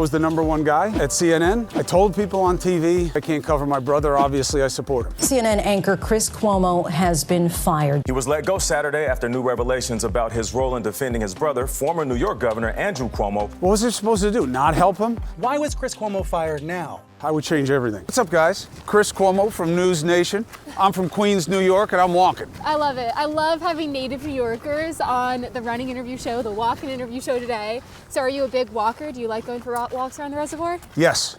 was the #1 guy at CNN. I told people on TV I can't cover my brother. Obviously, I support him. CNN anchor Chris Cuomo has been fired. He was let go Saturday after new revelations about his role in defending his brother, former New York Governor Andrew Cuomo. What was he supposed to do? Not help him? Why was Chris Cuomo fired now? I would change everything. What's up, guys? Chris Cuomo from News Nation. I'm from Queens, New York, and I'm walking. I love it. I love having native New Yorkers on the running interview show, the walking interview show today. So are you a big walker? Do you like going for walks around the reservoir? Yes.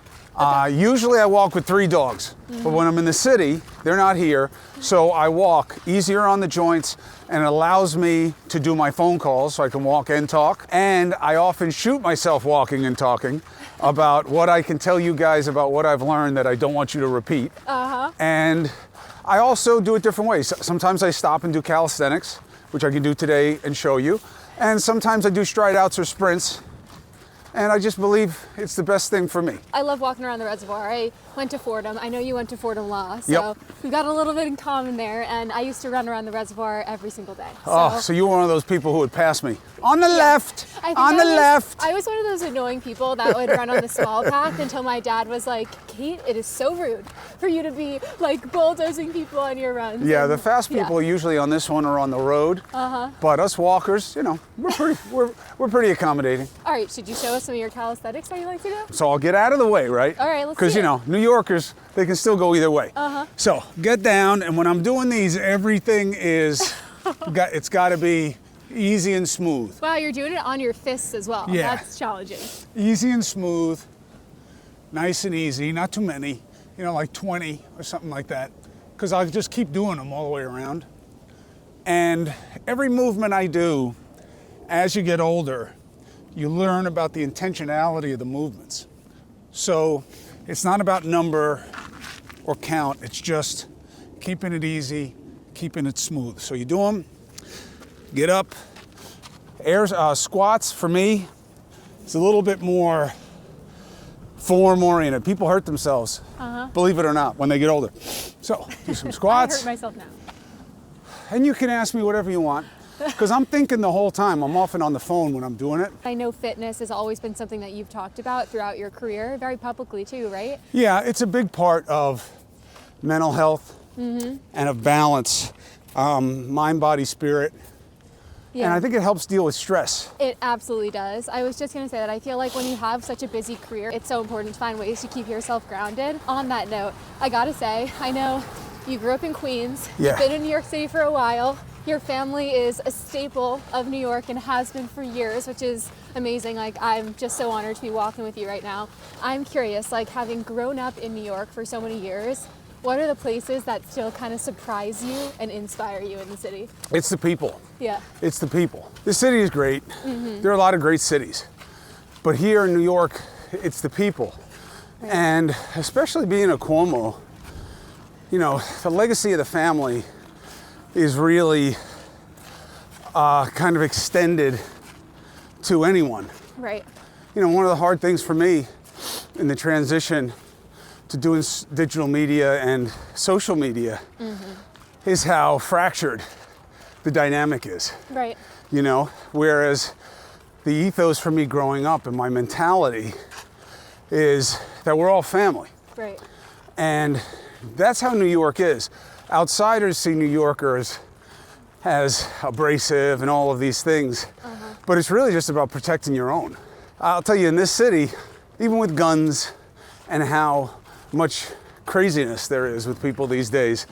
Usually I walk with 3 dogs, but when I'm in the city, they're not here, so I walk easier on the joints, and it allows me to do my phone calls so I can walk and talk. And I often shoot myself walking and talking about what I can tell you guys about what I've learned that I don't want you to repeat. And I also do it different ways. Sometimes I stop and do calisthenics, which I can do today and show you. And sometimes I do stride outs or sprints. And I just believe it's the best thing for me. I love walking around the reservoir. I went to Fordham. I know you went to Fordham Law, so we've got a little bit in common there. And I used to run around the reservoir every single day. So you were one of those people who would pass me. On the left, on the left. I was one of those annoying people that would run on the small path until my dad was like, Kate, it is so rude for you to be like bulldozing people on your runs. Yeah, the fast people usually on this one are on the road. But us walkers, you know, we're pretty accommodating. All right, should you show us some of your calisthenics that you like to do? So I'll get out of the way, right? All right, let's see Because, you know, New Yorkers, they can still go either way. So get down, and when I'm doing these, everything is, it's got to be easy and smooth. Wow, you're doing it on your fists as well. Yeah. That's challenging. Easy and smooth, nice and easy, not too many, you know, like 20 or something like that. Because I'll just keep doing them all the way around. And every movement I do, as you get older, you learn about the intentionality of the movements. So it's not about number or count, it's just keeping it easy, keeping it smooth. So you do them, get up. Squats, for me, it's a little bit more form-oriented. People hurt themselves, believe it or not, when they get older. So do some squats. I hurt myself now. And you can ask me whatever you want. Because I'm thinking the whole time. I'm often on the phone when I'm doing it. I know fitness has always been something that you've talked about throughout your career, very publicly too, right? Yeah, it's a big part of mental health and of balance, mind, body, spirit. Yeah. And I think it helps deal with stress. It absolutely does. I was just going to say that I feel like when you have such a busy career, it's so important to find ways to keep yourself grounded. On that note, I got to say, I know you grew up in Queens. You've been in New York City for a while. Your family is a staple of New York and has been for years, which is amazing. Like, I'm just so honored to be walking with you right now. I'm curious, like, having grown up in New York for so many years, what are the places that still kind of surprise you and inspire you in the city? It's the people. Yeah. It's the people. The city is great. There are a lot of great cities. But here in New York, it's the people. And especially being a Cuomo, you know, the legacy of the family is really kind of extended to anyone. Right. You know, one of the hard things for me in the transition to doing digital media and social media is how fractured the dynamic is. Right. You know, whereas the ethos for me growing up and my mentality is that we're all family. Right. And that's how New York is. Outsiders see New Yorkers as abrasive and all of these things, but it's really just about protecting your own. I'll tell you, in this city, even with guns and how much craziness there is with people these days,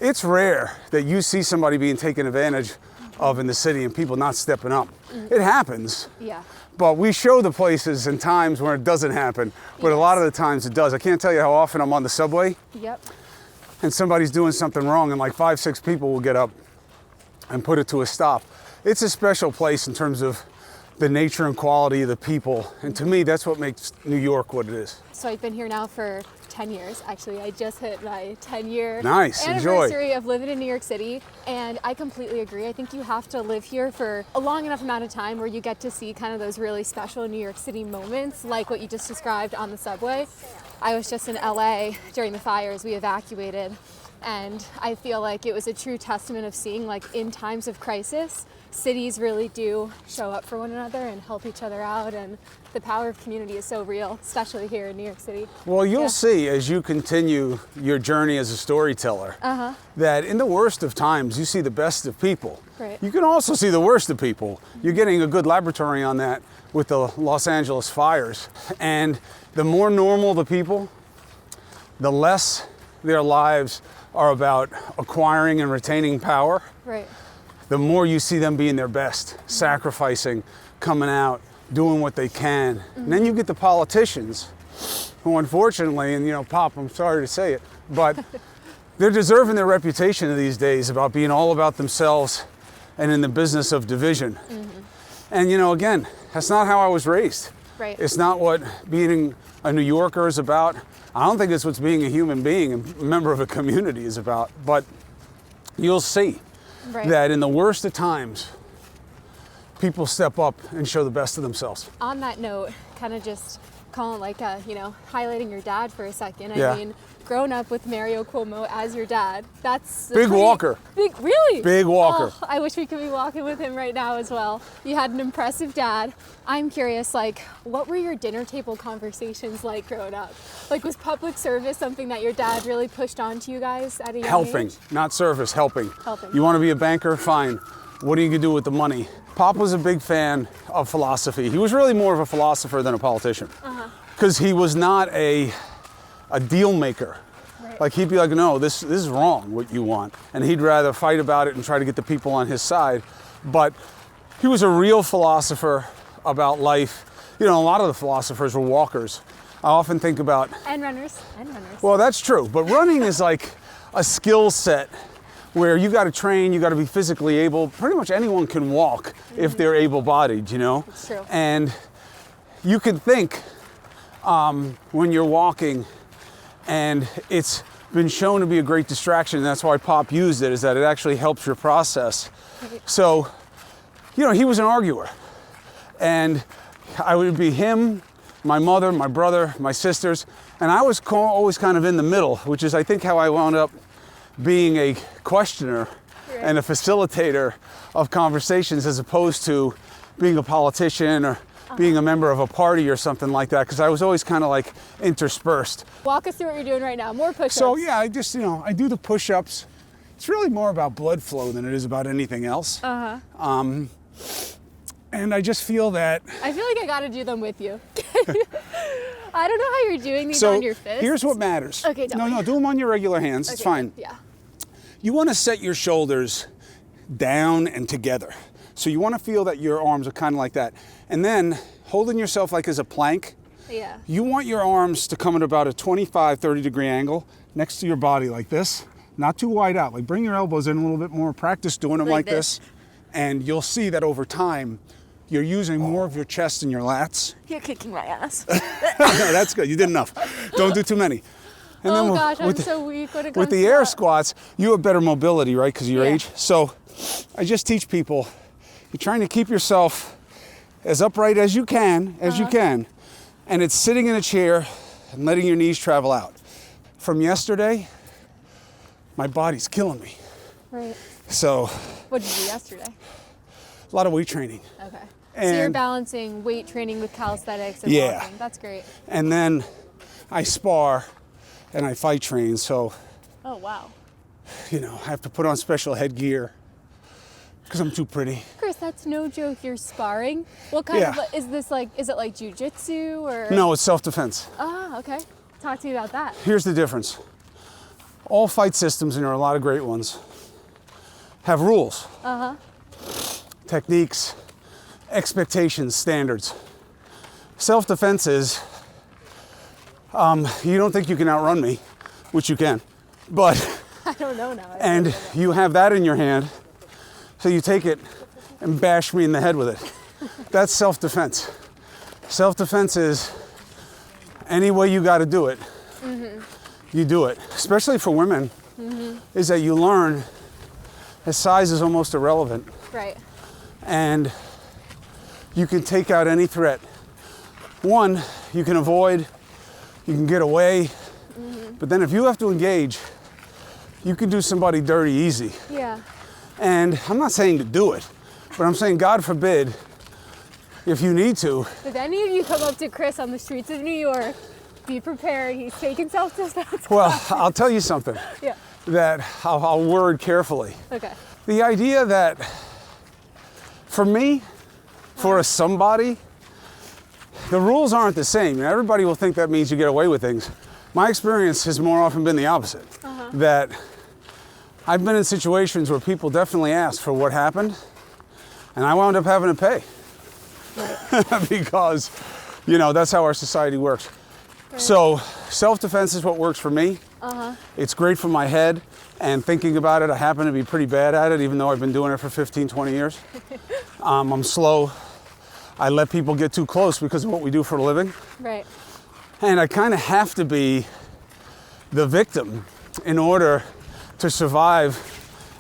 it's rare that you see somebody being taken advantage of in the city and people not stepping up. It happens. Yeah. But we show the places and times where it doesn't happen, but a lot of the times it does. I can't tell you how often I'm on the subway and somebody's doing something wrong and like 5, 6 people will get up and put it to a stop. It's a special place in terms of the nature and quality of the people. And to me, that's what makes New York what it is. So I've been here now for 10 years. Actually, I just hit my 10-year anniversary of living in New York City. And I completely agree. I think you have to live here for a long enough amount of time where you get to see kind of those really special New York City moments, like what you just described on the subway. I was just in LA during the fires. We evacuated And I feel like it was a true testament of seeing, like, in times of crisis, cities really do show up for one another and help each other out, and the power of community is so real, especially here in New York City. Well, you'll see as you continue your journey as a storyteller that in the worst of times, you see the best of people. Right. You can also see the worst of people. You're getting a good laboratory on that with the Los Angeles fires. And the more normal the people, the less their lives are about acquiring and retaining power. Right. The more you see them being their best, sacrificing, coming out, doing what they can. And then you get the politicians who, unfortunately, and you know, Pop, I'm sorry to say it, but they're deserving their reputation these days about being all about themselves and in the business of division. And you know, again, that's not how I was raised. Right. It's not what being a New Yorker is about. I don't think it's what being a human being and a member of a community is about. But you'll see that in the worst of times, people step up and show the best of themselves. On that note, kind of just calling, like, you know, highlighting your dad for a second. Yeah. I mean, growing up with Mario Cuomo as your dad, that's Big walker. Big, really? Big walker. Oh, I wish we could be walking with him right now as well. You had an impressive dad. I'm curious, like, what were your dinner table conversations like growing up? Like, was public service something that your dad really pushed on to you guys at a young Helping, age? not service, helping. Helping. You want to be a banker? Fine. What are you going to do with the money? Pop was a big fan of philosophy. He was really more of a philosopher than a politician. Because he was not a deal maker. Right. Like, he'd be like, no, this is wrong, what you want. And he'd rather fight about it and try to get the people on his side. But he was a real philosopher about life. You know, a lot of the philosophers were walkers. I often think about... And runners. And runners. Well, that's true. But running is like a skill set where you got to train, you got to be physically able. Pretty much anyone can walk if they're able-bodied, you know? It's true. And you can think when you're walking, and it's been shown to be a great distraction. And that's why Pop used it, is that it actually helps your process. So, you know, he was an arguer. And I would be him, my mother, my brother, my sisters, and I was always kind of in the middle, which is, I think, how I wound up being a questioner and a facilitator of conversations, as opposed to being a politician or being a member of a party or something like that, because I was always kind of like interspersed. Walk us through what you're doing right now. More push-ups. So yeah, I just, you know, I do the push-ups. It's really more about blood flow than it is about anything else. And I just feel that... I feel like I got to do them with you. I don't know how you're doing these so on your fists. here's what matters. Okay, tell me. No, do them on your regular hands. It's fine. Yeah. You want to set your shoulders down and together. So you want to feel that your arms are kind of like that. And then holding yourself like as a plank, Yeah. you want your arms to come at about a 25, 30 degree angle next to your body like this. Not too wide out. Like, bring your elbows in a little bit more. Practice doing them like this. And you'll see that over time, you're using more of your chest and your lats. You're kicking my ass. No, that's good. You did enough. Don't do too many. And oh gosh, I'm so weak when it comes with the to air that. squats, you have better mobility, right, because of your age. So I just teach people, you're trying to keep yourself as upright as you can, and it's sitting in a chair and letting your knees travel out. From yesterday, my body's killing me. Right. So What did you do yesterday? a lot of weight training. Okay. So you're And- balancing weight training with calisthenics and Yeah. walking. That's great. And then I spar and I fight train, so Oh, wow. you know, I have to put on special headgear because I'm too pretty. Chris, that's no joke. You're sparring. What kind Yeah. of, is this like, is it like jujitsu or? No, it's self-defense. Ah, okay. Talk to me about that. Here's the difference. All fight systems, and there are a lot of great ones, have rules. Techniques, expectations, standards. Self-defense is, you don't think you can outrun me, which you can, but, I don't know now. and you have that in your hand, so you take it and bash me in the head with it. That's self-defense. Self-defense is any way you got to do it, you do it. Especially for women, is that you learn that size is almost irrelevant, Right. and you can take out any threat. One, you can avoid, you can get away, but then if you have to engage, you can do somebody dirty easy. Yeah. And I'm not saying to do it, but I'm saying, God forbid, if you need to. If any of you come up to Chris on the streets of New York, be prepared. He's taking self-defense. Well, I'll tell you something. Yeah. That I'll word carefully. Okay. The idea that, for me, for a somebody, the rules aren't the same. Everybody will think that means you get away with things. My experience has more often been the opposite. That I've been in situations where people definitely asked for what happened, and I wound up having to pay. Right. Because, that's how our society works. Right. So self-defense is what works for me. It's great for my head, and thinking about it, I happen to be pretty bad at it, even though I've been doing it for 15, 20 years. I'm slow. I let people get too close because of what we do for a living. Right. And I kind of have to be the victim in order to survive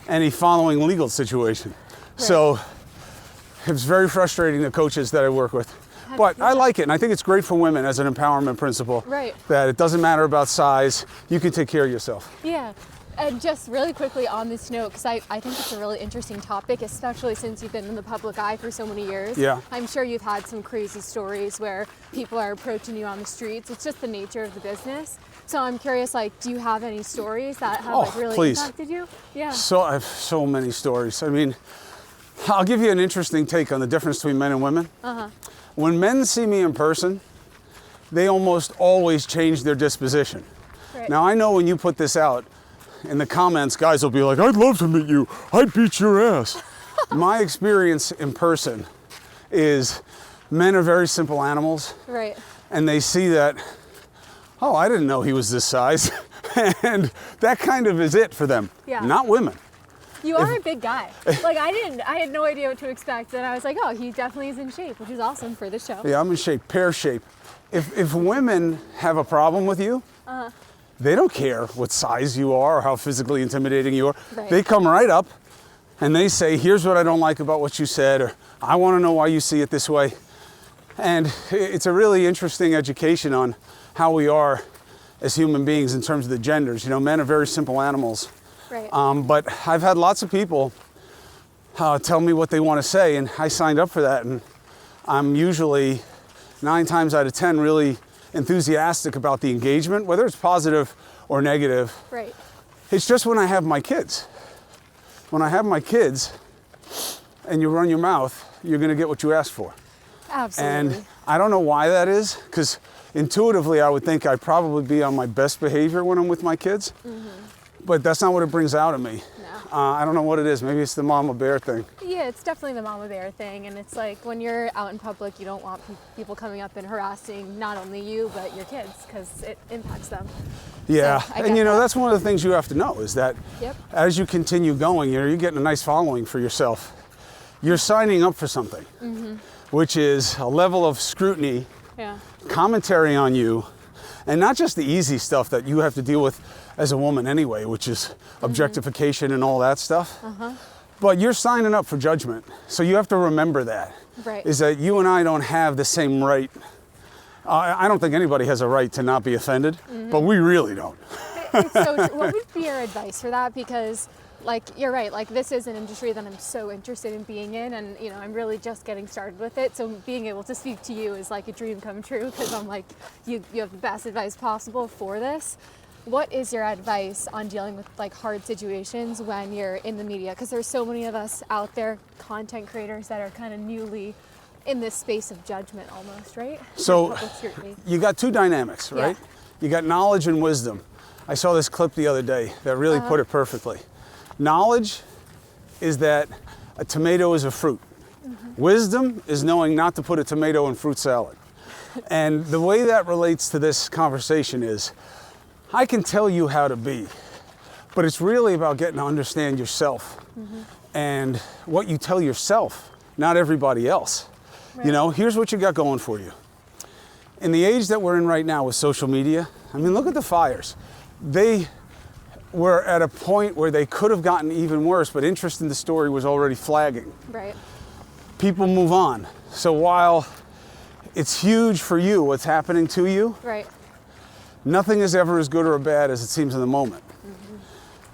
any following legal situation. Right. So it's very frustrating, the coaches that I work with. But I like it, and I think it's great for women as an empowerment principle. Right. That it doesn't matter about size, you can take care of yourself. Yeah. And just really quickly on this note, because I think it's a really interesting topic, especially since you've been in the public eye for so many years. Yeah. I'm sure you've had some crazy stories where people are approaching you on the streets. It's just the nature of the business. So I'm curious, do you have any stories that have really impacted you? Yeah. So I have so many stories. I mean, I'll give you an interesting take on the difference between men and women. When men see me in person, they almost always change their disposition. Right. Now, I know when you put this out, in the comments, guys will be like, I'd love to meet you. I'd beat your ass. My experience in person is men are very simple animals. Right. And they see that, oh, I didn't know he was this size. And that kind of is it for them. Yeah. Not women. You are a big guy. I had no idea what to expect. And I was like, oh, he definitely is in shape, which is awesome for the show. Yeah, I'm in shape, pear shape. If women have a problem with you, they don't care what size you are or how physically intimidating you are. Right. They come right up and they say, here's what I don't like about what you said, or I want to know why you see it this way. And it's a really interesting education on how we are as human beings in terms of the genders. Men are very simple animals. Right. But I've had lots of people tell me what they want to say, and I signed up for that. And I'm usually 9 times out of 10 really enthusiastic about the engagement, whether it's positive or negative. Right. It's just when I have my kids. When I have my kids and you run your mouth, you're going to get what you asked for. Absolutely. And I don't know why that is, because intuitively I would think I'd probably be on my best behavior when I'm with my kids. But that's not what it brings out of me. No. I don't know what it is. Maybe it's the mama bear thing. Yeah, it's definitely the mama bear thing. And it's like when you're out in public, you don't want people coming up and harassing not only you, but your kids, because it impacts them. Yeah, so and that's one of the things you have to know is that as you continue going, you're getting a nice following for yourself. You're signing up for something, which is a level of scrutiny, commentary on you, and not just the easy stuff that you have to deal with as a woman anyway, which is objectification and all that stuff. But you're signing up for judgment. So you have to remember that. Right. Is that you and I don't have the same right. I don't think anybody has a right to not be offended, but we really don't. It's so true. What would be your advice for that? Because you're right, this is an industry that I'm so interested in being in, and I'm really just getting started with it. So being able to speak to you is like a dream come true, because I'm like, you have the best advice possible for this. What is your advice on dealing with hard situations when you're in the media? Because there's so many of us out there, content creators, that are kind of newly in this space of judgment almost, right? So you got two dynamics, right? Yeah. You got knowledge and wisdom. I saw this clip the other day that really put it perfectly. Knowledge is that a tomato is a fruit. Wisdom is knowing not to put a tomato in fruit salad. And the way that relates to this conversation is, I can tell you how to be, but it's really about getting to understand yourself and what you tell yourself, not everybody else. Right. Here's what you got going for you. In the age that we're in right now with social media, look at the fires. They were at a point where they could have gotten even worse, but interest in the story was already flagging. Right. People move on. So while it's huge for you, what's happening to you, right, nothing is ever as good or bad as it seems in the moment.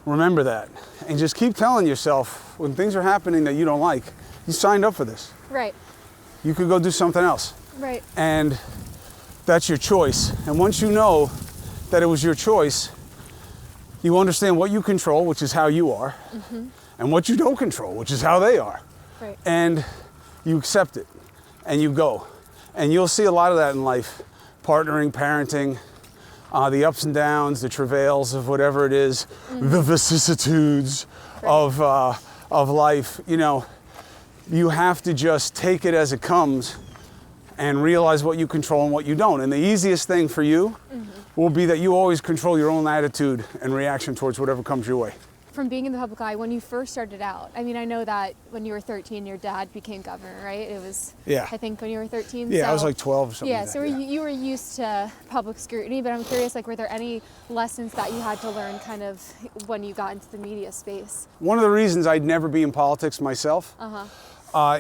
Remember that. And just keep telling yourself when things are happening that you don't like, you signed up for this. Right. You could go do something else. Right. And that's your choice. And once you know that it was your choice, you understand what you control, which is how you are, and what you don't control, which is how they are. Right. And you accept it, and you go. And you'll see a lot of that in life, partnering, parenting, the ups and downs, the travails of whatever it is, the vicissitudes of life. You know, you have to just take it as it comes and realize what you control and what you don't. And the easiest thing for you will be that you always control your own attitude and reaction towards whatever comes your way. From being in the public eye, when you first started out, I mean, I know that when you were 13, your dad became governor, right? It was, Yeah. I think, when you were 13. Yeah, so, I was like 12 or something. Yeah, like that, so you were used to public scrutiny, but I'm curious, like, were there any lessons that you had to learn kind of when you got into the media space? One of the reasons I'd never be in politics myself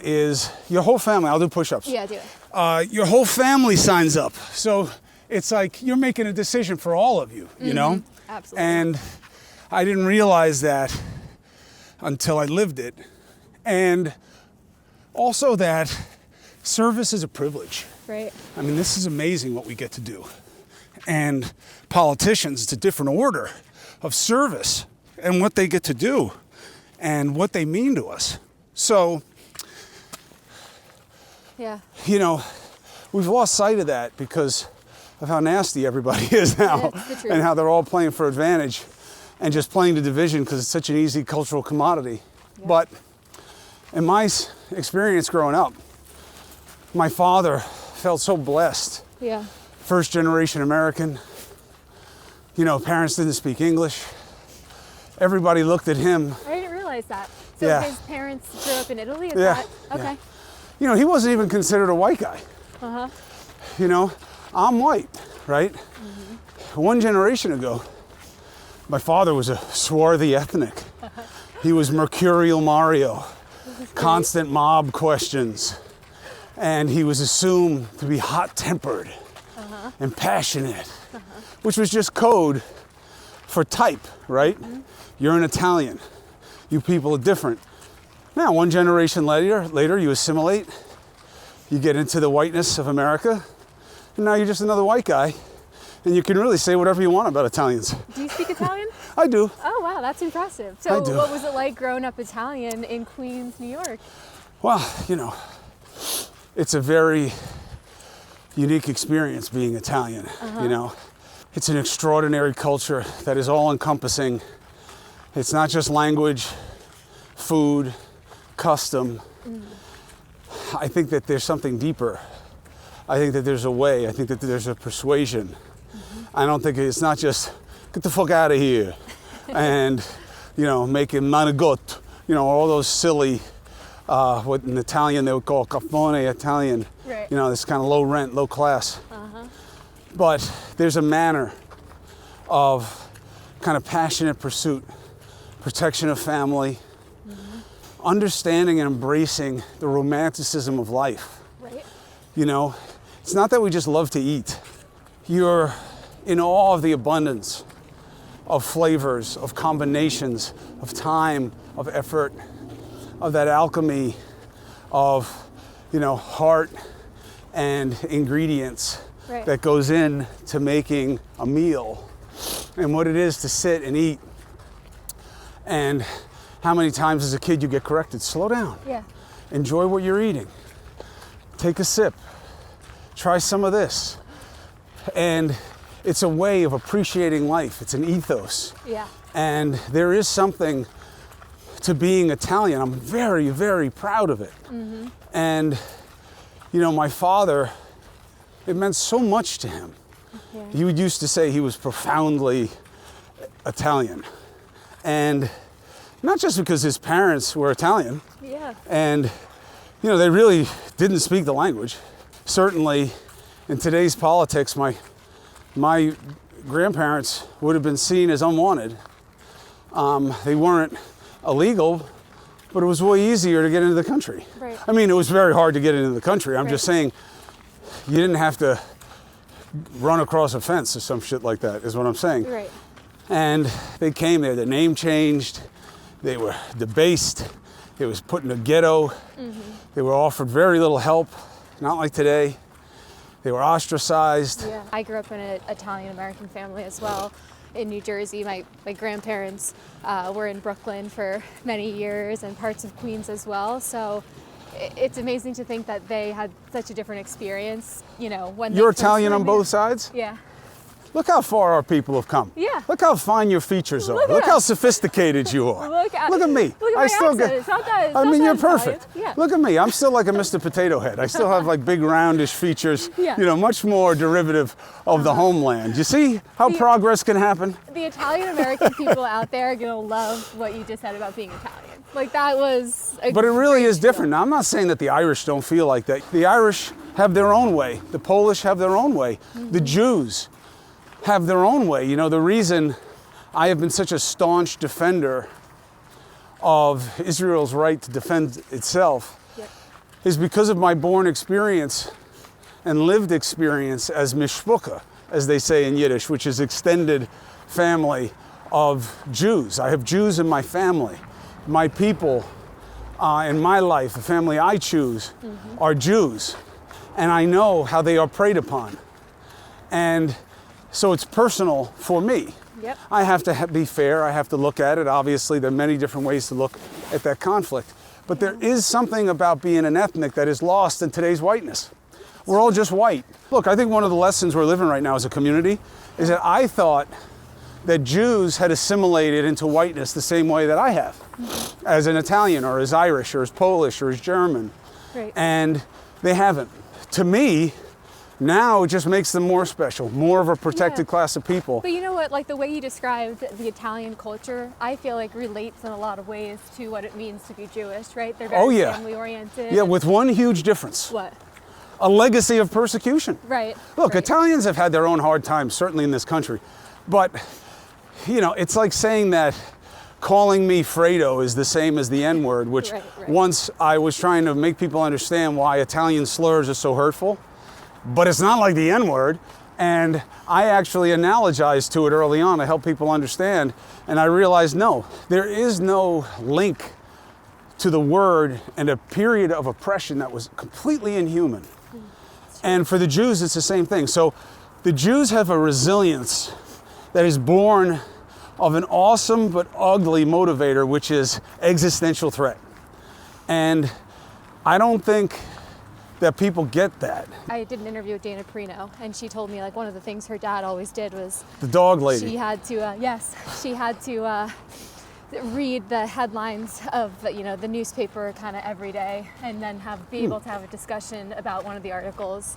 is your whole family, I'll do push-ups. Yeah, do it. Your whole family signs up. So it's like you're making a decision for all of you, you know? Absolutely. And I didn't realize that until I lived it. And also that service is a privilege. Right. I mean, this is amazing what we get to do. And politicians, it's a different order of service and what they get to do and what they mean to us. So, Yeah. you know, we've lost sight of that because of how nasty everybody is now That's the truth. and how they're all playing for advantage and just playing to division because it's such an easy cultural commodity. Yeah. But in my experience growing up, my father felt so blessed. Yeah. First generation American, you know, parents didn't speak English. Everybody looked at him. I didn't realize that. So Yeah. his parents grew up in Italy? Is Yeah. that? Okay. Yeah. You know, he wasn't even considered a white guy. You know, I'm white, right? One generation ago, my father was a swarthy ethnic. He was Mercurial Mario, constant mob questions. And he was assumed to be hot-tempered and passionate, which was just code for type, right? You're an Italian. You people are different. Now, one generation later, you assimilate, you get into the whiteness of America, and now you're just another white guy, and you can really say whatever you want about Italians. Do you speak Italian? I do. Oh, wow, that's impressive. So I do. what was it like growing up Italian in Queens, New York? Well, you know, it's a very unique experience being Italian, you know. It's an extraordinary culture that is all-encompassing. It's not just language, food, custom. I think that there's something deeper. I think that there's a way. I think that there's a persuasion. I don't think it's not just, get the fuck out of here, and, you know, making manigot, you know, all those silly, what in Italian they would call caffone Italian, Right. you know, this kind of low rent, low class. But there's a manner of kind of passionate pursuit, protection of family, understanding and embracing the romanticism of life. Right. You know, it's not that we just love to eat. You're in awe of the abundance of flavors, of combinations, of time, of effort, of that alchemy of, you know, heart and ingredients Right. that goes in to making a meal and what it is to sit and eat. And how many times as a kid you get corrected, slow down. Yeah. Enjoy what you're eating. Take a sip. Try some of this. And it's a way of appreciating life. It's an ethos. Yeah. And there is something to being Italian. I'm very, very proud of it. And, you know, my father, it meant so much to him. Yeah. He would used to say he was profoundly Italian. And not just because his parents were Italian, Yeah. and, you know, they really didn't speak the language. Certainly, in today's politics, my grandparents would have been seen as unwanted. They weren't illegal, but it was way easier to get into the country. Right. I mean, it was very hard to get into the country. I'm Right. just saying, you didn't have to run across a fence or some shit like that, is what I'm saying. Right. And they came there, their name changed, they were debased, they was put in a ghetto, they were offered very little help, not like today. They were ostracized. Yeah. I grew up in an Italian-American family as well in New Jersey. My grandparents were in Brooklyn for many years and parts of Queens as well. So it's amazing to think that they had such a different experience, you know, when You're Italian on both sides? Yeah. Look how far our people have come. Yeah. Look how fine your features are. Look how sophisticated you are. Look at me. Look at my accent. It's not that, I mean, you're Italian. perfect. Yeah. Look at me. I'm still like a Mr. Potato Head. I still have like big roundish features, Yeah. you know, much more derivative of the homeland. You see how progress can happen? The Italian-American people out there are going to love what you just said about being Italian. Like, that was a But it really great is different. Now, I'm not saying that the Irish don't feel like that. The Irish have their own way. The Polish have their own way. The Jews have their own way. You know, the reason I have been such a staunch defender of Israel's right to defend itself is because of my born experience and lived experience as mishpucha, as they say in Yiddish, which is extended family of Jews. I have Jews in my family. My people in my life, the family I choose, are Jews. And I know how they are preyed upon. And so it's personal for me. Yep. I have to be fair. I have to look at it. Obviously, there are many different ways to look at that conflict. But there is something about being an ethnic that is lost in today's whiteness. We're all just white. Look, I think one of the lessons we're living right now as a community is that I thought that Jews had assimilated into whiteness the same way that I have, as an Italian or as Irish or as Polish or as German. Right. And they haven't. To me, now it just makes them more special, more of a protected class of people. But you know what, like the way you described the Italian culture, I feel like relates in a lot of ways to what it means to be Jewish, right? They're very family oriented. Yeah, with one huge difference. What? A legacy of persecution. Right. Look, right. Italians have had their own hard times, certainly in this country. But, you know, it's like saying that calling me Fredo is the same as the N-word, which Right. once I was trying to make people understand why Italian slurs are so hurtful. But it's not like the N-word. And I actually analogized to it early on to help people understand. And I realized, no, there is no link to the word and a period of oppression that was completely inhuman. And for the Jews, it's the same thing. So the Jews have a resilience that is born of an awesome but ugly motivator, which is existential threat. And I don't think that people get that. I did an interview with Dana Perino, and she told me like one of the things her dad always did was The dog lady. she had to read the headlines of the newspaper kind of every day, and then be able to have a discussion about one of the articles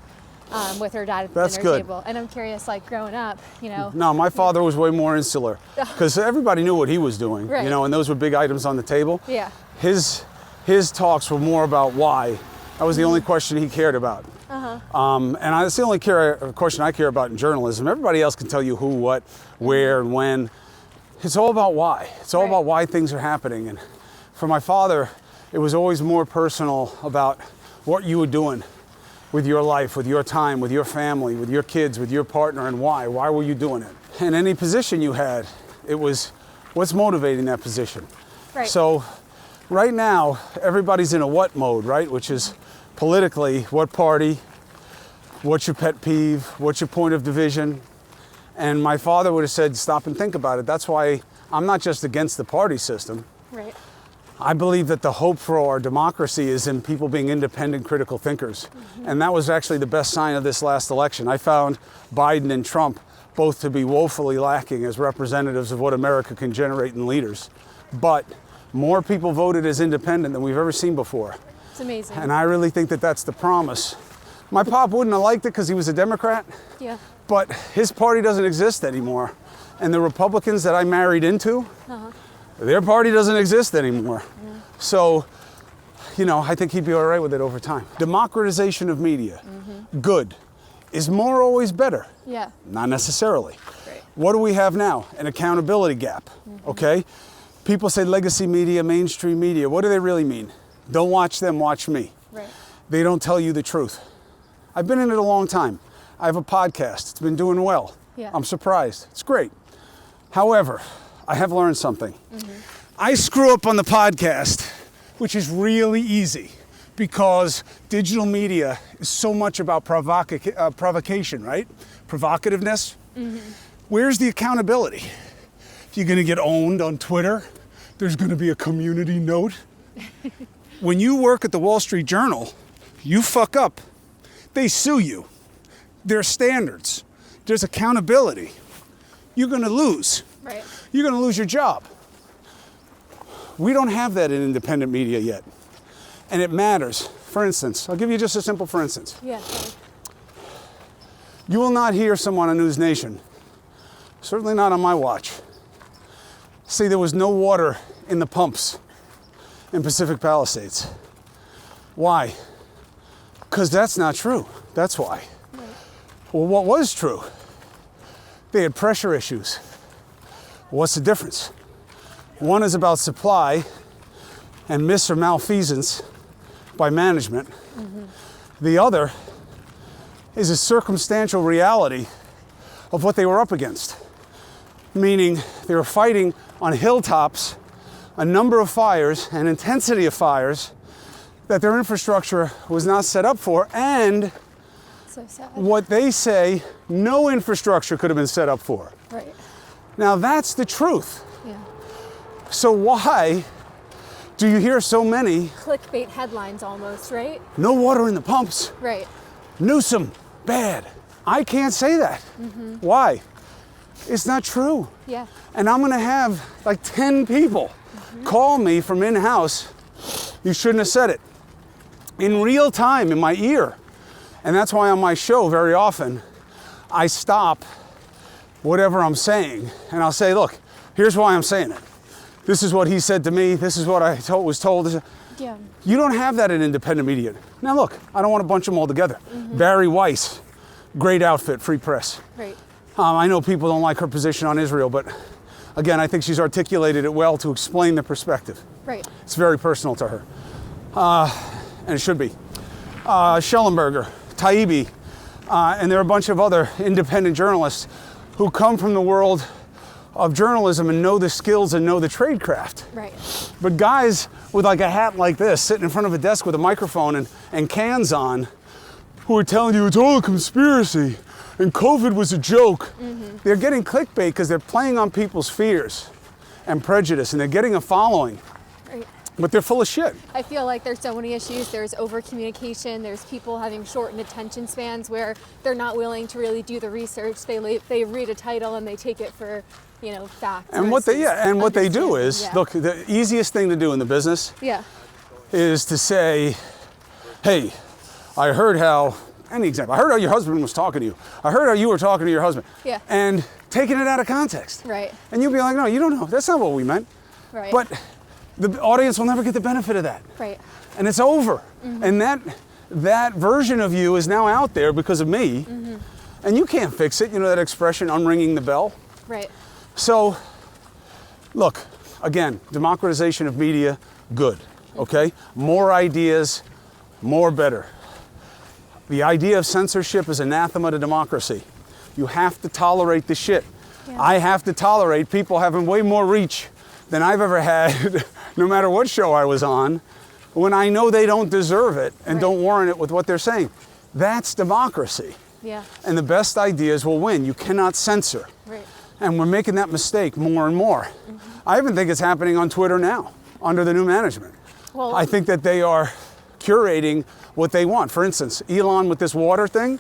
with her dad at the That's dinner good. table. And I'm curious, like growing up, No, my father was way more insular because everybody knew what he was doing, Right. and those were big items on the table. Yeah. His talks were more about why. That was the only question he cared about. And that's the only question I care about in journalism. Everybody else can tell you who, what, where, and when. It's all about why. It's all Right. about why things are happening. And for my father, it was always more personal about what you were doing with your life, with your time, with your family, with your kids, with your partner, and why. Why were you doing it? And any position you had, it was what's motivating that position. Right. So right now, everybody's in a what mode, right? Which is politically, what party, what's your pet peeve, what's your point of division? And my father would have said, stop and think about it. That's why I'm not just against the party system. Right. I believe that the hope for our democracy is in people being independent, critical thinkers. And that was actually the best sign of this last election. I found Biden and Trump both to be woefully lacking as representatives of what America can generate in leaders. But more people voted as independent than we've ever seen before. It's amazing. And I really think that that's the promise. My pop wouldn't have liked it because he was a Democrat, Yeah. but his party doesn't exist anymore. And the Republicans that I married into, their party doesn't exist anymore. So, I think he'd be all right with it over time. Democratization of media, good. Is more always better? Yeah. Not necessarily. Right. What do we have now? An accountability gap, okay? People say legacy media, mainstream media. What do they really mean? Don't watch them, watch me. Right. They don't tell you the truth. I've been in it a long time. I have a podcast. It's been doing well. Yeah. I'm surprised. It's great. However, I have learned something. I screw up on the podcast, which is really easy because digital media is so much about provocation, right? Provocativeness. Where's the accountability? If you're going to get owned on Twitter, there's going to be a community note. When you work at the Wall Street Journal, you fuck up, they sue you. There are standards. There's accountability. You're going to lose. Right. You're going to lose your job. We don't have that in independent media yet. And it matters. For instance, I'll give you just a simple for instance. Yeah. You will not hear someone on News Nation, certainly not on my watch, say there was no water in the pumps in Pacific Palisades. Why? Because that's not true. That's why. Right. Well, what was true? They had pressure issues. What's the difference? One is about supply and miss or malfeasance by management. The other is a circumstantial reality of what they were up against. Meaning they were fighting on hilltops a number of fires and intensity of fires that their infrastructure was not set up for, and So sad. what they say no infrastructure could have been set up for. Right. Now that's the truth. Yeah. So why do you hear so many, Clickbait headlines almost, right? no water in the pumps, Right. Newsom, bad? I can't say that. Why? It's not true. Yeah. And I'm gonna have like 10 people call me from in-house, you shouldn't have said it, in real time in my ear. And that's why on my show very often, I stop whatever I'm saying and I'll say, look, here's why I'm saying it. This is what he said to me, this is what I was told. Yeah. You don't have that in independent media. Now look, I don't want to bunch them all together. Barry Weiss, great outfit, Free Press. Right. I know people don't like her position on Israel, but again, I think she's articulated it well to explain the perspective. Right. It's very personal to her, and it should be. Schellenberger, Taibbi, and there are a bunch of other independent journalists who come from the world of journalism and know the skills and know the tradecraft. Right. But guys with like a hat like this, sitting in front of a desk with a microphone and cans on, who are telling you it's all a conspiracy and COVID was a joke, they're getting clickbait because they're playing on people's fears and prejudice, and they're getting a following. Right. But they're full of shit. I feel like there's so many issues. There's over communication. There's people having shortened attention spans where they're not willing to really do the research. They read a title and they take it for, fact. And what they do is, Yeah. look, the easiest thing to do in the business Yeah. is to say, hey, I heard how your husband was talking to you. I heard how you were talking to your husband. Yeah. And taking it out of context. Right. And you'll be like, no, you don't know. That's not what we meant. Right. But the audience will never get the benefit of that. Right. And it's over. And that version of you is now out there because of me. And you can't fix it. You know that expression, unringing the bell? Right. So, look, again, democratization of media, good, okay? More ideas, more better. The idea of censorship is anathema to democracy. You have to tolerate the shit. Yeah. I have to tolerate people having way more reach than I've ever had, no matter what show I was on, when I know they don't deserve it and Right. don't warrant it with what they're saying. That's democracy. Yeah. And the best ideas will win. You cannot censor. Right. And we're making that mistake more and more. I even think it's happening on Twitter now, under the new management. Well, I think that they are curating what they want. For instance, Elon with this water thing,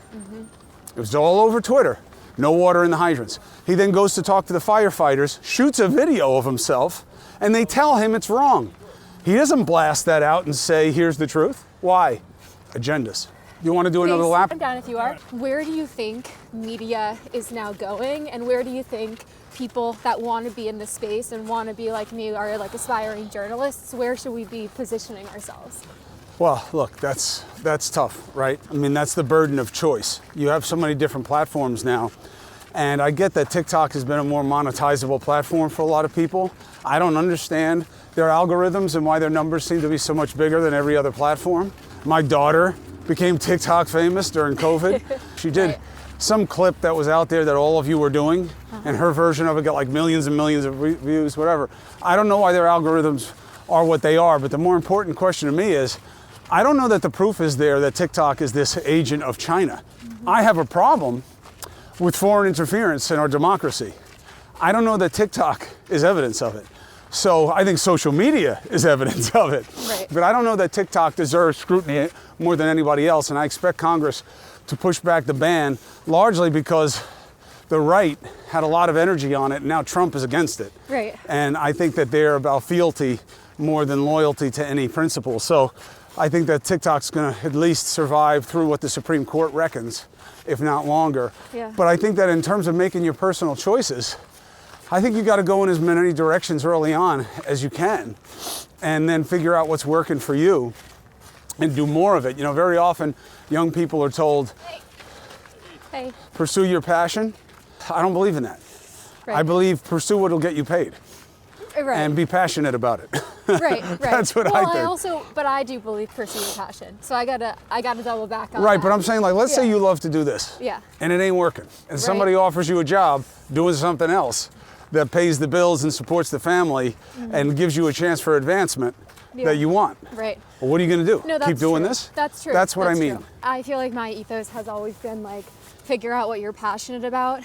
it was all over Twitter. No water in the hydrants. He then goes to talk to the firefighters, shoots a video of himself, and they tell him it's wrong. He doesn't blast that out and say, here's the truth. Why? Agendas. You want to do another Please, lap? I'm down if you are. Where do you think media is now going, and where do you think people that want to be in this space and want to be like me are like aspiring journalists, where should we be positioning ourselves? Well, look, that's tough, right? I mean, that's the burden of choice. You have so many different platforms now, and I get that TikTok has been a more monetizable platform for a lot of people. I don't understand their algorithms and why their numbers seem to be so much bigger than every other platform. My daughter became TikTok famous during COVID. She did. Right. some clip that was out there that all of you were doing, and her version of it got like millions and millions of views, whatever. I don't know why their algorithms are what they are, but the more important question to me is, I don't know that the proof is there that TikTok is this agent of China. I have a problem with foreign interference in our democracy. I don't know that TikTok is evidence of it. So I think social media is evidence of it. Right. But I don't know that TikTok deserves scrutiny more than anybody else, and I expect Congress to push back the ban, largely because the right had a lot of energy on it, and now Trump is against it. Right. And I think that they're about fealty more than loyalty to any principle. So I think that TikTok's gonna at least survive through what the Supreme Court reckons, if not longer. Yeah. But I think that in terms of making your personal choices, I think you gotta go in as many directions early on as you can, and then figure out what's working for you and do more of it. You know, very often young people are told, Hey. pursue your passion. I don't believe in that. Right. I believe pursue what'll get you paid Right. and be passionate about it. Right. That's what I think. But I do believe pursue your passion. So I gotta double back on Right, that. but I'm saying, like, let's say Yeah. you love to do this. Yeah. And it ain't working. And somebody offers you a job doing something else that pays the bills and supports the family and gives you a chance for advancement that you want. Right. Well, what are you going to do? No, that's Keep doing true. this? That's true. That's what I mean. True. I feel like my ethos has always been like, figure out what you're passionate about.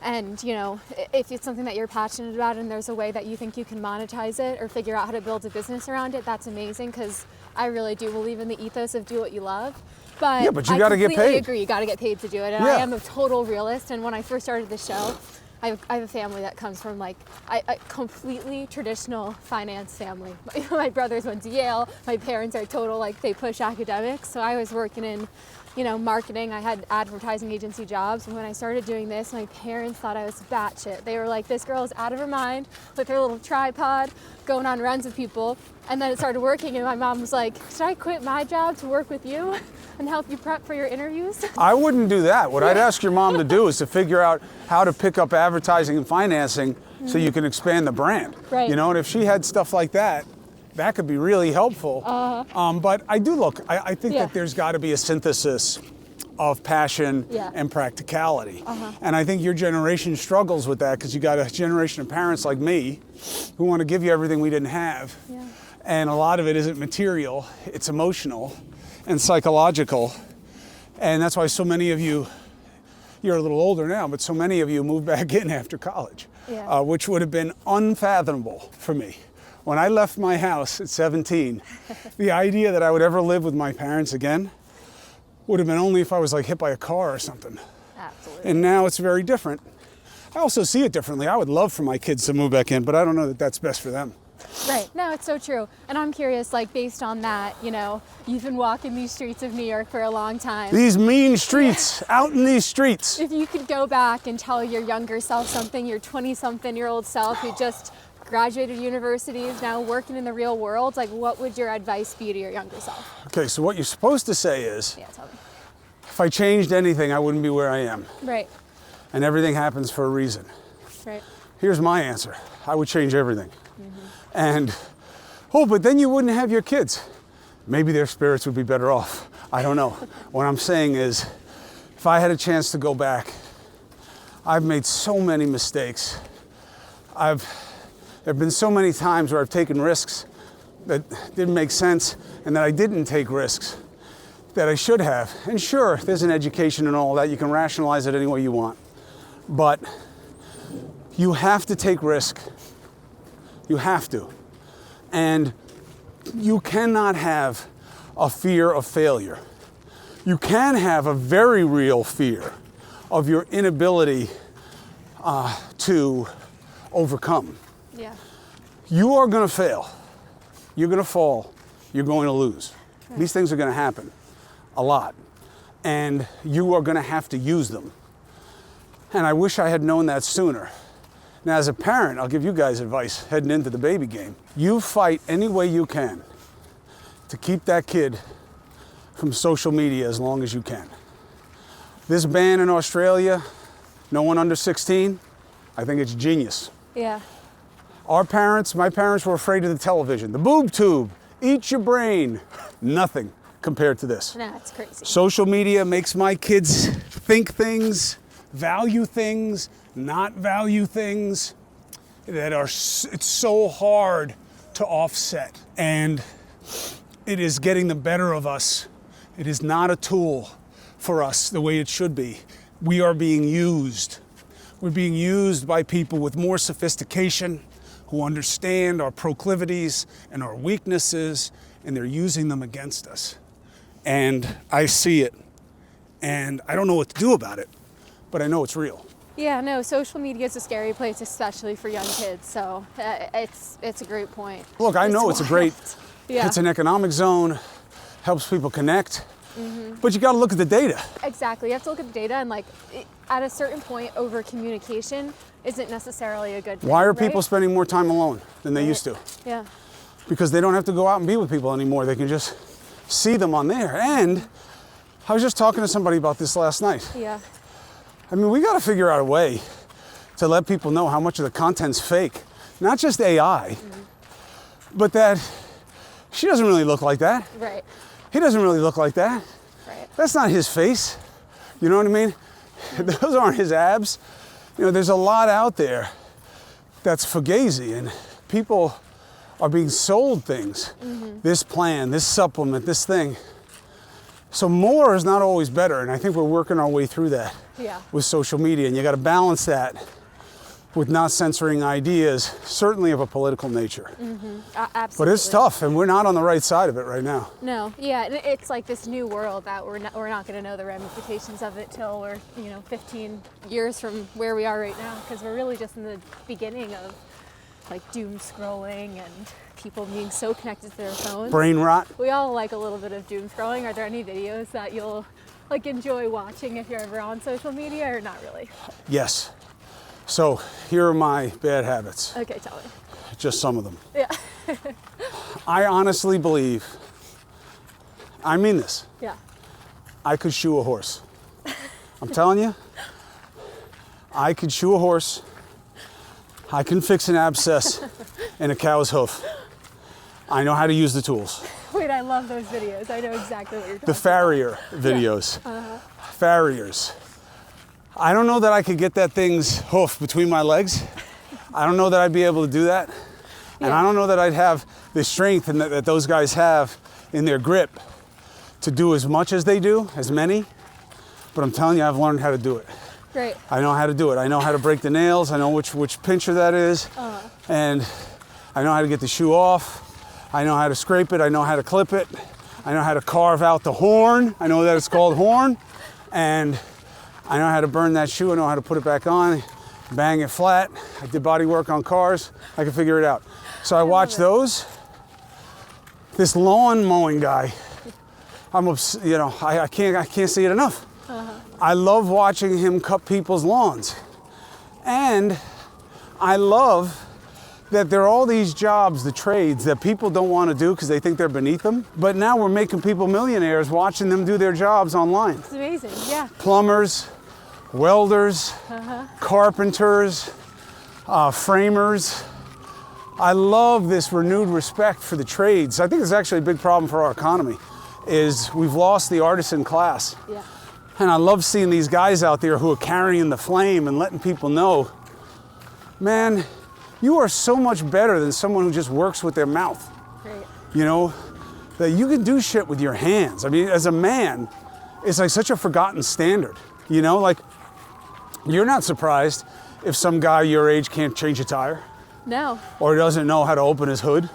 And, you know, if it's something that you're passionate about and there's a way that you think you can monetize it or figure out how to build a business around it, that's amazing, because I really do believe in the ethos of do what you love. But Yeah, but you gotta get I completely paid. agree. You got to get paid to do it. And Yeah. I am a total realist. And when I first started the show, I have a family that comes from like a completely traditional finance family. My brothers went to Yale. My parents are total, like, they push academics. So I was working in, you know, marketing. I had advertising agency jobs. And when I started doing this, my parents thought I was batshit. They were like, this girl is out of her mind with her little tripod going on runs with people. And then it started working, and my mom was like, should I quit my job to work with you and help you prep for your interviews? I wouldn't do that. What I'd ask your mom to do is to figure out how to pick up advertising and financing so you can expand the brand. Right. You know, and if she had stuff like that, that could be really helpful. But I do look, I think Yeah. that there's got to be a synthesis of passion Yeah. and practicality. And I think your generation struggles with that because you got a generation of parents like me who want to give you everything we didn't have. Yeah. And a lot of it isn't material, it's emotional and psychological. And that's why so many of you, you're a little older now, but so many of you moved back in after college, Yeah. which would have been unfathomable for me. When I left my house at 17, the idea that I would ever live with my parents again would have been only if I was like hit by a car or something. Absolutely. And now it's very different. I also see it differently. I would love for my kids to move back in, but I don't know that that's best for them. Right. No, it's so true. And I'm curious, like, based on that, you know, you've been walking these streets of New York for a long time. These mean streets, out in these streets. If you could go back and tell your younger self something, your 20-something-year-old self who just graduated university, is now working in the real world, like, what would your advice be to your younger self? Okay, so what you're supposed to say is, Yeah, tell me. if I changed anything, I wouldn't be where I am. Right. And everything happens for a reason. Right. Here's my answer. I would change everything. And, oh, but then you wouldn't have your kids. Maybe their spirits would be better off. I don't know. What I'm saying is, if I had a chance to go back, I've made so many mistakes. There have been so many times where I've taken risks that didn't make sense and that I didn't take risks that I should have. And sure, there's an education and all that. You can rationalize it any way you want. But you have to take risk. You have to. And you cannot have a fear of failure. You can have a very real fear of your inability to overcome. Yeah. You are going to fail. You're going to fall. You're going to lose. These things are going to happen a lot. And you are going to have to use them. And I wish I had known that sooner. Now, as a parent, I'll give you guys advice heading into the baby game. You fight any way you can to keep that kid from social media as long as you can. This ban in Australia, no one under 16, I think it's genius. Yeah. My parents were afraid of the television. The boob tube, eat your brain. Nothing compared to this. No, it's crazy. Social media makes my kids think things, value things, not value things that are, it's so hard to offset. And it is getting the better of us. It is not a tool for us the way it should be. We are being used. We're being used by people with more sophistication, who understand our proclivities and our weaknesses, and they're using them against us. And I see it, and I don't know what to do about it, but I know it's real. Yeah, no, social media is a scary place, especially for young kids, so it's a great point. Look, I know it's a great, yeah. It's an economic zone, helps people connect, but you gotta look at the data. Exactly, you have to look at the data, and at a certain point, over communication isn't necessarily a good thing. Why are right? people spending more time alone than they used to? Yeah. Because they don't have to go out and be with people anymore. They can just see them on there. And I was just talking to somebody about this last night. Yeah. I mean, we gotta figure out a way to let people know how much of the content's fake. Not just AI, but that she doesn't really look like that. Right. He doesn't really look like that. Right. That's not his face. You know what I mean? Those aren't his abs. You know, there's a lot out there that's fugazi, and people are being sold things. This plan, this supplement, this thing. So more is not always better, and I think we're working our way through that with social media, and you got to balance that with not censoring ideas, certainly of a political nature. Absolutely. But it's tough, and we're not on the right side of it right now. No, yeah, it's like this new world that we're not going to know the ramifications of it till we're 15 years from where we are right now, because we're really just in the beginning of like doom scrolling and people being so connected to their phones. Brain rot. We all like a little bit of doom scrolling. Are there any videos that you'll like enjoy watching if you're ever on social media, or not really? Yes. So here are my bad habits. Okay, tell me. Just some of them. Yeah. I honestly believe, I mean this, Yeah. I could shoe a horse. I'm telling you, I could shoe a horse. I can fix an abscess in a cow's hoof. I know how to use the tools. Wait, I love those videos. I know exactly what you're talking The farrier videos. Farriers. I don't know that I could get that thing's hoof between my legs. I don't know that I'd be able to do that. And I don't know that I'd have the strength and that those guys have in their grip to do as much as they do, as many. But I'm telling you, I've learned how to do it. Great. I know how to do it. I know how to break the nails. I know which pincher that is. And I know how to get the shoe off. I know how to scrape it. I know how to clip it. I know how to carve out the horn. I know that it's called horn. And I know how to burn that shoe. I know how to put it back on, bang it flat. I did body work on cars. I can figure it out. So I watch those. This lawn mowing guy, I can't see it enough. I love watching him cut people's lawns. And I love that there are all these jobs, the trades that people don't want to do because they think they're beneath them. But now we're making people millionaires watching them do their jobs online. It's amazing, yeah. Plumbers, welders, carpenters, framers. I love this renewed respect for the trades. I think it's actually a big problem for our economy, is we've lost the artisan class. Yeah. And I love seeing these guys out there who are carrying the flame and letting people know, man, you are so much better than someone who just works with their mouth. Great. You know, that you can do shit with your hands. I mean, as a man, it's like such a forgotten standard. You know, like, you're not surprised if some guy your age can't change a tire. No. Or doesn't know how to open his hood.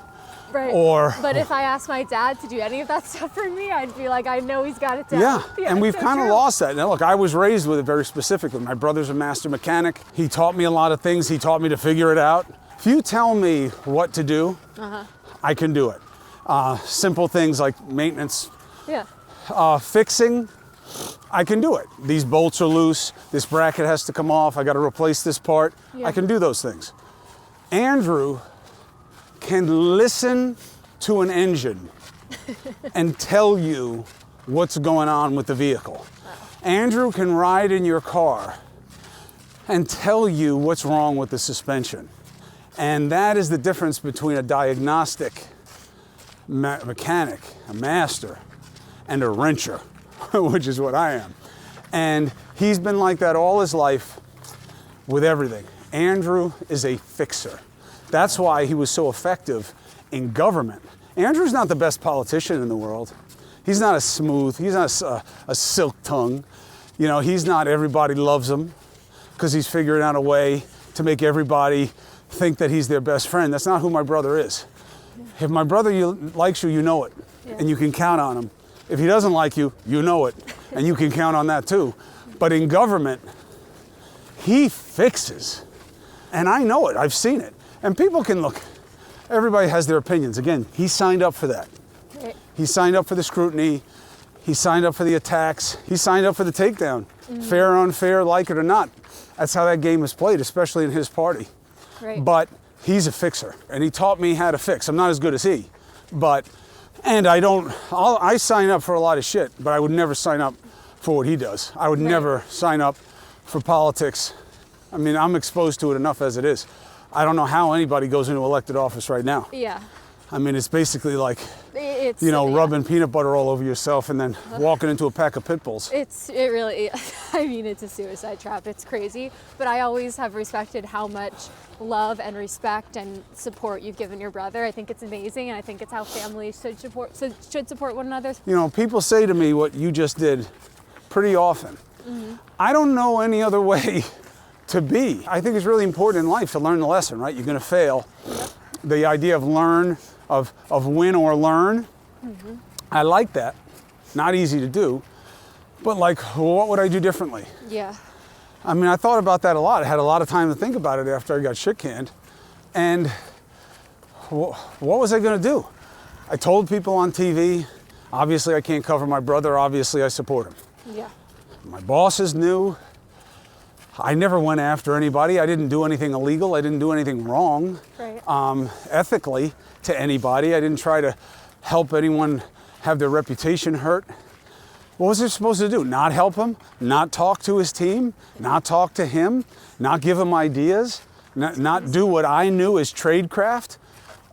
Right. But if I asked my dad to do any of that stuff for me, I'd be like, I know he's got it down. Yeah, and we've kind of lost that. Now look, I was raised with it very specifically. My brother's a master mechanic. He taught me a lot of things. He taught me to figure it out. If you tell me what to do, I can do it. Simple things like maintenance. Yeah. Fixing, I can do it. These bolts are loose. This bracket has to come off. I got to replace this part. Yeah. I can do those things. Andrew can listen to an engine and tell you what's going on with the vehicle. Andrew can ride in your car and tell you what's wrong with the suspension. And that is the difference between a diagnostic mechanic, a master, and a wrencher, which is what I am. And He's been like that all his life with everything. Andrew is a fixer. That's why he was so effective in government. Andrew's not the best politician in the world. He's not he's not a silk tongue. You know, he's not everybody loves him because he's figuring out a way to make everybody think that he's their best friend. That's not who my brother is. If my brother likes you, you know it, and you can count on him. If he doesn't like you, you know it, and you can count on that too. But in government, he fixes. And I know it, I've seen it. And people can look, everybody has their opinions. Again, he signed up for that. Right. He signed up for the scrutiny. He signed up for the attacks. He signed up for the takedown. Fair or unfair, like it or not. That's how that game is played, especially in his party. Right. But he's a fixer, and he taught me how to fix. I'm not as good as he, and I sign up for a lot of shit, but I would never sign up for what he does. I would never sign up for politics. I mean, I'm exposed to it enough as it is. I don't know how anybody goes into elected office right now. Yeah. I mean, it's basically like, It's, rubbing peanut butter all over yourself and then walking into a pack of pit bulls. It really, I mean, it's a suicide trap. It's crazy. But I always have respected how much love and respect and support you've given your brother. I think it's amazing, and I think it's how families should support one another. You know, people say to me what you just did pretty often. I don't know any other way to be. I think it's really important in life to learn the lesson, right? You're going to fail. Yep. The idea of win or learn, I like that. Not easy to do, but like, what would I do differently? Yeah. I mean, I thought about that a lot. I had a lot of time to think about it after I got shit canned. And what was I going to do? I told people on TV, obviously I can't cover my brother, obviously I support him. Yeah. My bosses knew. I never went after anybody. I didn't do anything illegal. I didn't do anything wrong, ethically, to anybody. I didn't try to help anyone have their reputation hurt. What was I supposed to do? Not help him? Not talk to his team? Not talk to him? Not give him ideas? Not do what I knew as tradecraft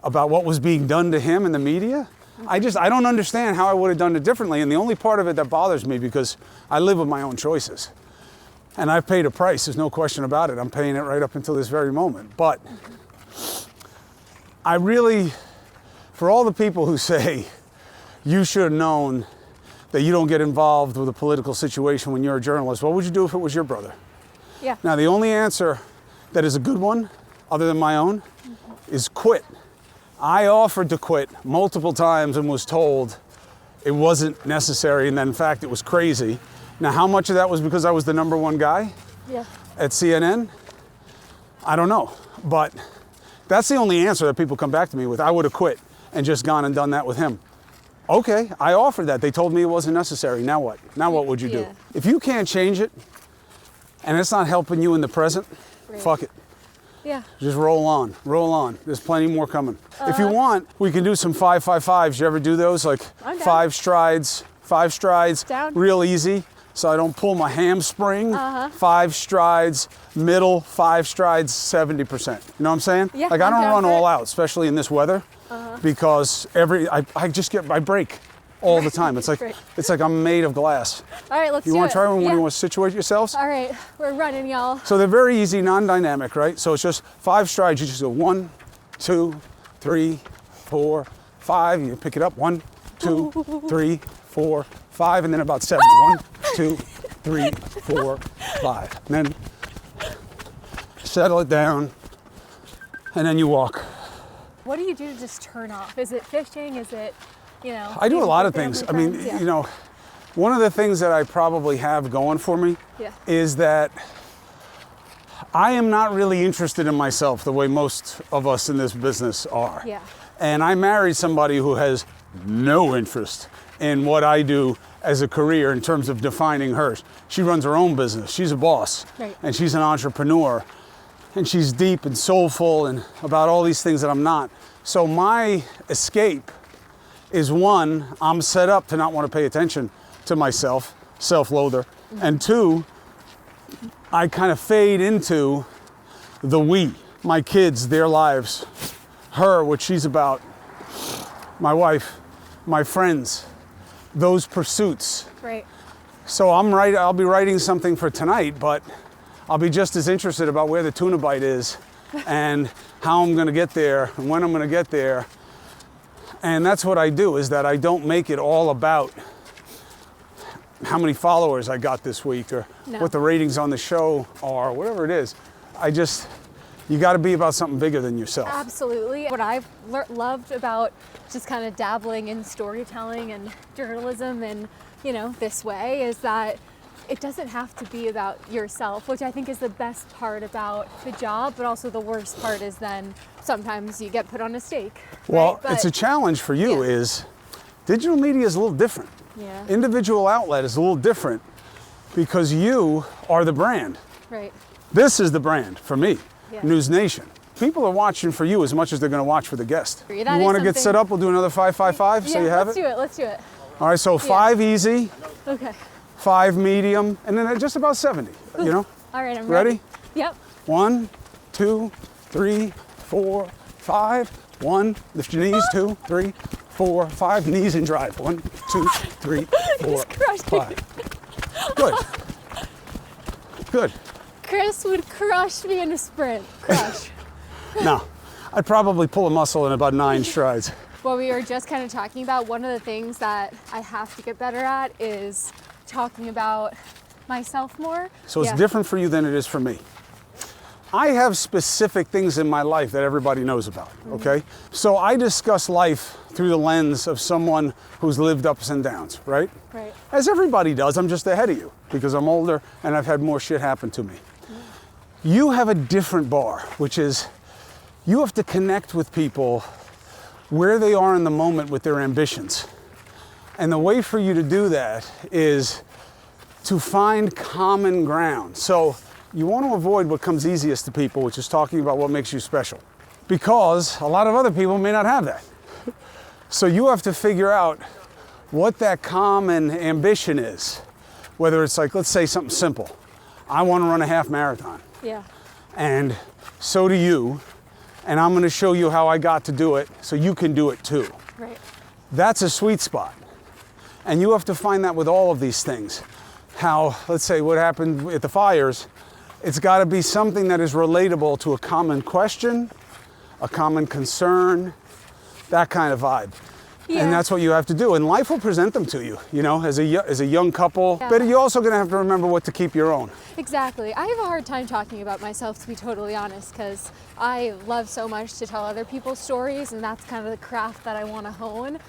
about what was being done to him in the media? I don't understand how I would have done it differently. And the only part of it that bothers me, because I live with my own choices. And I've paid a price, there's no question about it. I'm paying it right up until this very moment. But I really, for all the people who say you should have known that you don't get involved with a political situation when you're a journalist, what would you do if it was your brother? Yeah. Now, the only answer that is a good one, other than my own, is quit. I offered to quit multiple times and was told it wasn't necessary, and that in fact it was crazy. Now, how much of that was because I was the #1 guy at CNN? I don't know. But that's the only answer that people come back to me with. I would have quit and just gone and done that with him. Okay, I offered that. They told me it wasn't necessary. Now what? Now what would you do? If you can't change it and it's not helping you in the present, fuck it. Yeah. Just roll on, roll on. There's plenty more coming. If you want, we can do some 5-5-5s. You ever do those? Like I'm down. 5 strides, Down. real easy. So I don't pull my hamstring. 5 strides, middle, 5 strides, 70%. You know what I'm saying? Yeah, like I I'm don't down run for all it. out, especially in this weather, because I break all the time. It's like I'm made of glass. All right, let's do it. You want to try one when you want to situate yourselves? All right, we're running, y'all. So they're very easy, non-dynamic, right? So it's just 5 strides. You just go 1, 2, 3, 4, 5. You pick it up. 1, 2, 3, 4, 5, and then about 70. 1, 2, 3, 4, 5. And then settle it down, and then you walk. What do you do to just turn off? Is it fishing? Is it, I do a lot of things. I mean, one of the things that I probably have going for me is that I am not really interested in myself the way most of us in this business are. Yeah. And I married somebody who has no interest in what I do as a career in terms of defining hers. She runs her own business. She's a boss. Right. And she's an entrepreneur. And she's deep and soulful and about all these things that I'm not. So my escape is, 1, I'm set up to not want to pay attention to myself, self-loather. And 2, I kind of fade into the we, my kids, their lives, her, what she's about, my wife, my friends, those pursuits. Right. So I'll be writing something for tonight, but I'll be just as interested about where the tuna bite is and how I'm gonna get there and when I'm gonna get there. And that's what I do, is that I don't make it all about how many followers I got this week or what the ratings on the show are, whatever it is. You gotta be about something bigger than yourself. Absolutely. What I've loved about just kind of dabbling in storytelling and journalism and, this way is that it doesn't have to be about yourself, which I think is the best part about the job, but also the worst part is then sometimes you get put on a stake. Well, right? it's a challenge for you is digital media is a little different. Yeah. Individual outlet is a little different because you are the brand. Right. This is the brand for me, Yeah. News Nation. People are watching for you as much as they're going to watch for the guest. That You is want to get something- set up? We'll do another 5-5-5 so you have it? Let's do it. All right, so 5 easy, Okay. 5 medium, and then just about 70, All right, I'm Ready? ready. Yep. 1, 2, 3, 4, 5. 1, lift your knees, 2, 3, 4, 5, knees and drive. 1, 2, 3, 4, crushed 5. Good. Good. Chris would crush me in a sprint. Crush. Now, I'd probably pull a muscle in about 9 strides. What we were just kind of talking about, one of the things that I have to get better at is talking about myself more. So it's different for you than it is for me. I have specific things in my life that everybody knows about, okay? So I discuss life through the lens of someone who's lived ups and downs, right? Right. As everybody does. I'm just ahead of you because I'm older and I've had more shit happen to me. You have a different bar, which is you have to connect with people where they are in the moment with their ambitions. And the way for you to do that is to find common ground. So you want to avoid what comes easiest to people, which is talking about what makes you special. Because a lot of other people may not have that. So you have to figure out what that common ambition is. Whether it's like, let's say something simple. I want to run a half marathon. Yeah. And so do you. And I'm going to show you how I got to do it so you can do it too. Right. That's a sweet spot. And you have to find that with all of these things. How, let's say what happened at the fires, it's got to be something that is relatable to a common question, a common concern, that kind of vibe. Yeah. And that's what you have to do. And life will present them to you, as a young couple. Yeah. But you're also going to have to remember what to keep your own. Exactly. I have a hard time talking about myself, to be totally honest, because I love so much to tell other people's stories, and that's kind of the craft that I want to hone.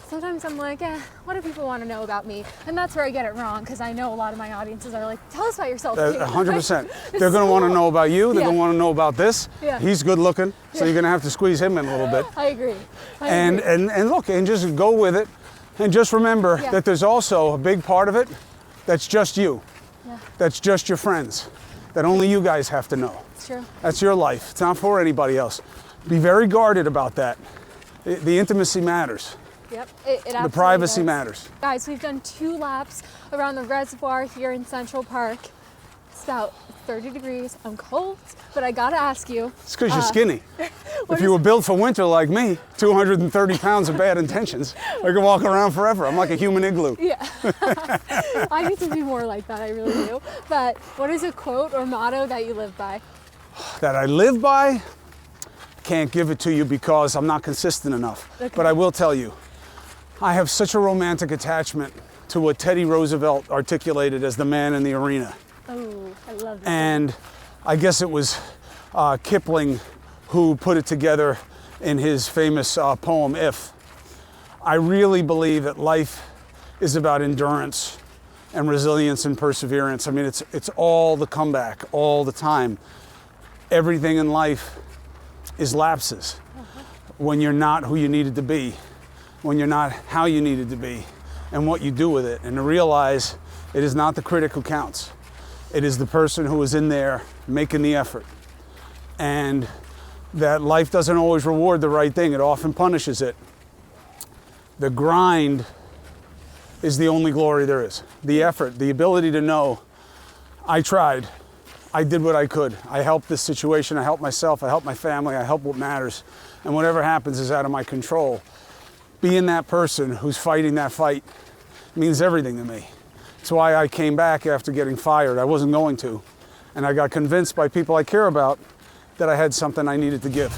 Sometimes I'm like, what do people want to know about me? And that's where I get it wrong, because I know a lot of my audiences are like, tell us about yourself too. 100%. They're going to want to know about you. They're going to want to know about this. Yeah. He's good looking, so you're going to have to squeeze him in a little bit. I agree. And look, and just go with it. And just remember that there's also a big part of it that's just you. Yeah. That's just your friends. That only you guys have to know. It's true. That's your life. It's not for anybody else. Be very guarded about that. The intimacy matters. Yep, it absolutely The privacy does. matters. Guys, we've done 2 laps around the reservoir here in Central Park. It's about 30 degrees. I'm cold, but I gotta ask you. It's because you're skinny. If you were built for winter like me, 230 pounds of bad intentions, I could walk around forever. I'm like a human igloo. Yeah. I need to be more like that, I really do. But what is a quote or motto that you live by? That I live by, can't give it to you because I'm not consistent enough. Okay. But I will tell you, I have such a romantic attachment to what Teddy Roosevelt articulated as the man in the arena. Oh, I love that. And I guess it was Kipling who put it together in his famous poem, If. I really believe that life is about endurance and resilience and perseverance. I mean, it's all the comeback, all the time. Everything in life is lapses. When you're not who you needed to be, when you're not how you needed to be, and what you do with it. And to realize it is not the critic who counts. It is the person who is in there making the effort. And that life doesn't always reward the right thing. It often punishes it. The grind is the only glory there is. The effort, the ability to know, I tried. I did what I could. I helped this situation. I helped myself. I helped my family. I helped what matters. And whatever happens is out of my control. Being that person who's fighting that fight means everything to me. That's why I came back after getting fired. I wasn't going to. And I got convinced by people I care about that I had something I needed to give.